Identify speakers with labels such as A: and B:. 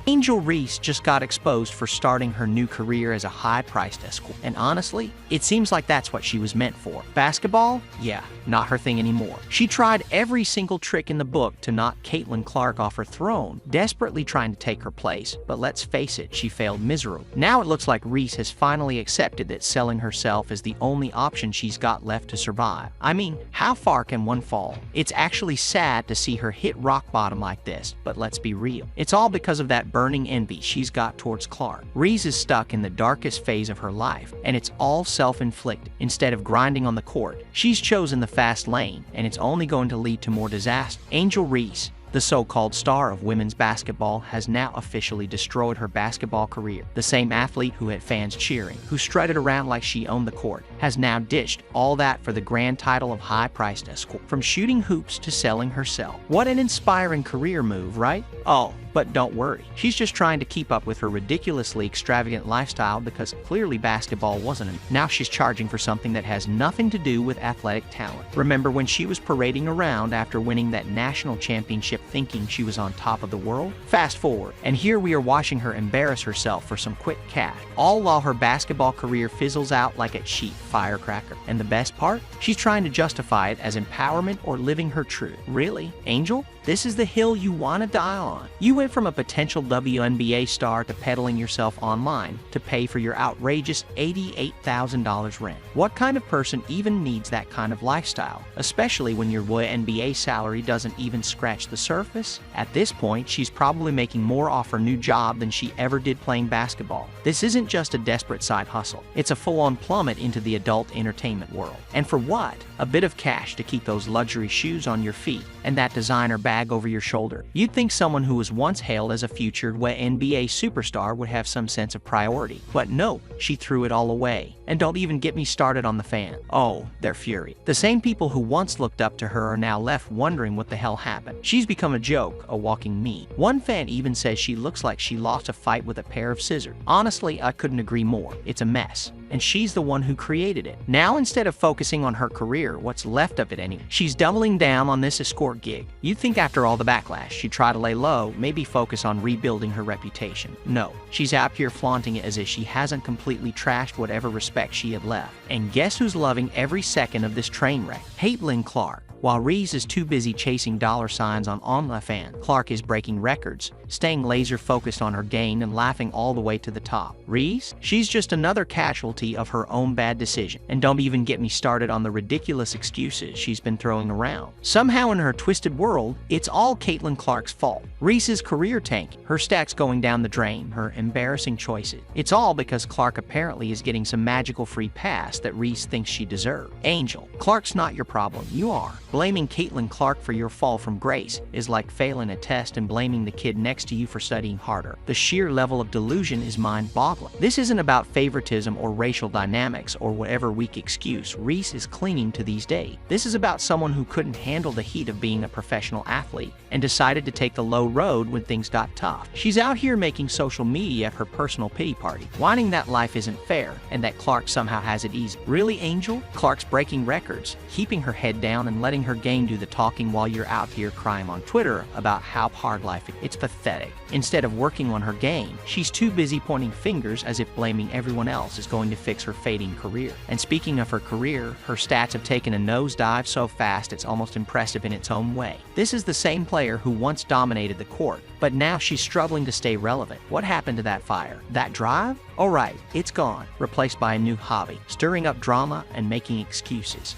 A: Angel Reese just got exposed for starting her new career as a high-priced escort. And honestly, it seems like that's what she was meant for. Basketball? Yeah, not her thing anymore. She tried every single trick in the book to knock Caitlin Clark off her throne, desperately trying to take her place. But let's face it, she failed miserably. Now it looks like Reese has finally accepted that selling herself is the only option she's got left to survive. I mean, how far can one fall? It's actually sad to see her hit rock bottom like this, but let's be real. It's all because of that burning envy she's got towards Clark. Reese is stuck in the darkest phase of her life, and it's all self-inflicted. Instead of grinding on the court, she's chosen the fast lane, and it's only going to lead to more disaster. Angel Reese, the so-called star of women's basketball, has now officially destroyed her basketball career. The same athlete who had fans cheering, who strutted around like she owned the court, has now ditched all that for the grand title of high-priced escort. From shooting hoops to selling herself. What an inspiring career move, right? Oh, but don't worry. She's just trying to keep up with her ridiculously extravagant lifestyle because clearly basketball wasn't enough. Now she's charging for something that has nothing to do with athletic talent. Remember when she was parading around after winning that national championship thinking she was on top of the world? Fast forward, and here we are watching her embarrass herself for some quick cash, all while her basketball career fizzles out like a cheap firecracker. And the best part? She's trying to justify it as empowerment or living her truth. Really, Angel? This is the hill you want to die on. You went from a potential WNBA star to peddling yourself online to pay for your outrageous $88,000 rent. What kind of person even needs that kind of lifestyle, especially when your WNBA salary doesn't even scratch the surface? At this point, she's probably making more off her new job than she ever did playing basketball. This isn't just a desperate side hustle. It's a full-on plummet into the adult entertainment world. And for what? A bit of cash to keep those luxury shoes on your feet and that designer bag over your shoulder. You'd think someone who was once hailed as a future NBA superstar would have some sense of priority. But nope, she threw it all away. And don't even get me started on the fan. Oh, their fury. The same people who once looked up to her are now left wondering what the hell happened. She's become a joke, a walking meme. One fan even says she looks like she lost a fight with a pair of scissors. Honestly, I couldn't agree more. It's a mess. And she's the one who created it. Now, instead of focusing on her career, what's left of it anyway, she's doubling down on this escort gig. You'd think after all the backlash, she'd try to lay low, maybe focus on rebuilding her reputation. No, she's out here flaunting it as if she hasn't completely trashed whatever respect she had left. And guess who's loving every second of this train wreck? Caitlin Clark. While Reese is too busy chasing dollar signs on OnlyFans, Clark is breaking records, staying laser-focused on her game and laughing all the way to the top. Reese? She's just another casualty of her own bad decision. And don't even get me started on the ridiculous excuses she's been throwing around. Somehow in her twisted world, it's all Caitlin Clark's fault. Reese's career tanking, her stats going down the drain, her embarrassing choices. It's all because Clark apparently is getting some magical free pass that Reese thinks she deserved. Angel, Clark's not your problem, you are. Blaming Caitlin Clark for your fall from grace is like failing a test and blaming the kid next to you for studying harder. The sheer level of delusion is mind-boggling. This isn't about favoritism or racial dynamics or whatever weak excuse Reese is clinging to these days. This is about someone who couldn't handle the heat of being a professional athlete and decided to take the low road when things got tough. She's out here making social media her personal pity party, whining that life isn't fair and that Clark somehow has it easy. Really, Angel? Clark's breaking records, keeping her head down and letting her game do the talking while you're out here crying on Twitter about how hard life is. It's pathetic. Instead of working on her game, she's too busy pointing fingers as if blaming everyone else is going to fix her fading career. And speaking of her career, her stats have taken a nosedive so fast it's almost impressive in its own way. This is the same player who once dominated the court, but now she's struggling to stay relevant. What happened to that fire? That drive? Alright, it's gone, replaced by a new hobby, stirring up drama and making excuses.